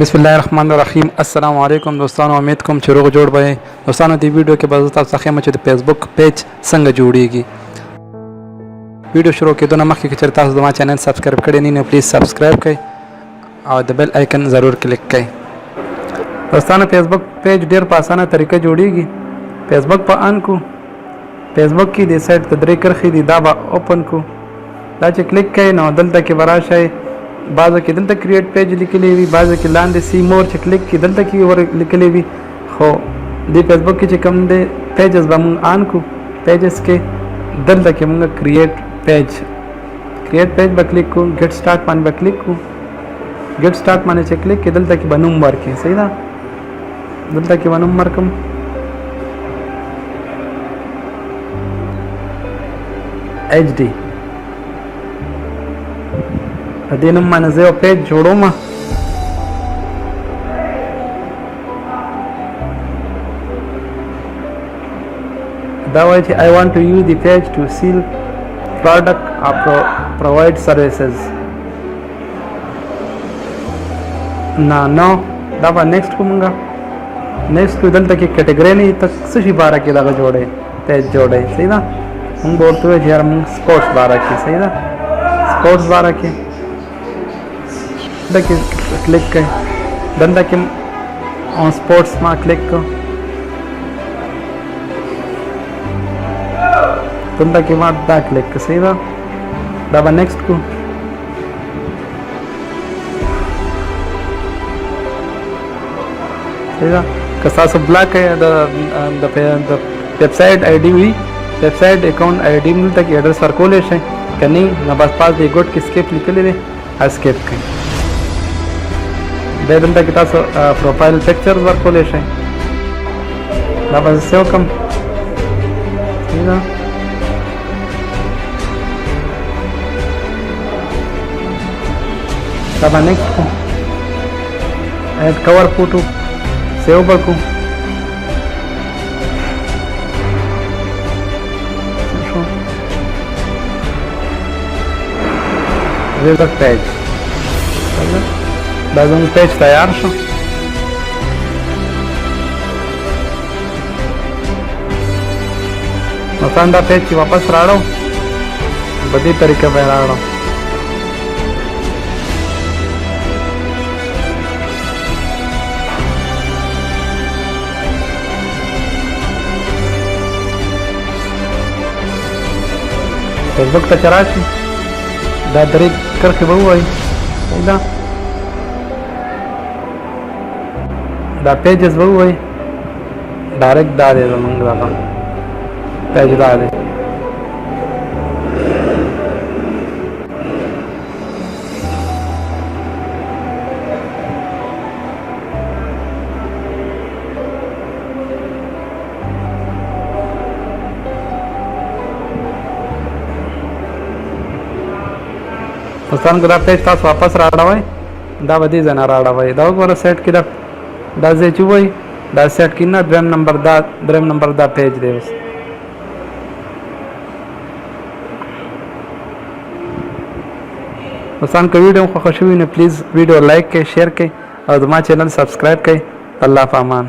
बिस्मिल्लाहिर्रहमानिर्रहीम अस्सलाम वालेकुम दोस्तों, उम्मीद कोम چې روغ جوړ به دوستانو د ویډیو کې به تاسو څخه مچ د فیسبوک پیج څنګه جوړیږي. ویډیو شروع کېدو نه مخکې چې تاسو د ما چینل سبسکرایب کړی نه نو پلیز سبسکرایب کړئ او د بیل آیکن ضرور کلیک کړئ. دوستانو فیسبوک پیج ډیر په اسانه طریقه جوړیږي. فیسبوک په ان کو فیسبوک کې د سایت په درې کرښې دي، دا به اوپن کو. دا چې کلیک کړئ نو دلته کې وراشئ. بعضو کې دلته کریټ پیج لیکلی وي، بعضو کې لاندې سی مور چې کلیک کې دلته کې ور لیکلی وي. خو د فیسبوک کې چې کوم دی پیجز به مونږ آن کو، پیجز کې دلته کې مونږ کریټ پیج به کلیک کو. ګیټ سٹارټ باندې به کلیک کو. ګیټ سٹارټ باندې چې کلیک کې دلته کې به نوم ورکړئ. صحیح ده، دلته کې به نوم ورکړم. HD د دې نوم باندې زه یو پیج جوړوم. دا وایي چې I want to use the page to sell product or provide services. نو دا به نیکسټ کومګه. نیکسټ کو دلته کې کټګوري نه تک څه شي بارا کې دا جوړه پیج جوړه. صحیح ده، موږ ورته یې موږ سپورټس بارا کې. صحیح ده، سپورټس بارا کې دلته کلیک کړئ. دلته کې آن سپورټس ما کلیک کړ. دلته کې ما دا کلیک کړ. صحیح ده، دا به نیکسټ کو. صحیح ده، که تاسو بلاک کړئ د ویب سایټ آی ډي وي، ویب سایټ اکاؤنٹ آی ډي دلته کې ایډرس ورکولی شئ. که نه نو بس پاس دی ګوټ کې سکیپ لیکلی دی، اسکیپ کړئ. د دلته کې تاسو پروفایل پکچر ورکولی شئ. دا به زه وکړم. صحیح ده، دا به نیکسټ کو. ایډ کور فوټو سیو به کو. ویزر پیج دا زموږ پیج تیار شو. مثلا دا پیج چې واپس راړو په دې طریقه به راړو. فیسبوک ته چې راشي دا درې کرښې به ووایي. صحیح ده، دا پیجز به ووایي. ډایرکټ دا دی زمونږ دغه پیج دا دی. مثلا دا پیج تاسو واپس راړوئ، دا به دې ځای نه راړوئ. دا وګوره سیټ کې دا ځای چې وایي دا سیټ کې نه دریم نمبر دا پیج دی. اوس مثلا که ویډیو خوښه شوي نو پلیز ویډیو لایک کړئ، شیر کړئ او زما چینل سبسکرایب کړئ. الله په امان.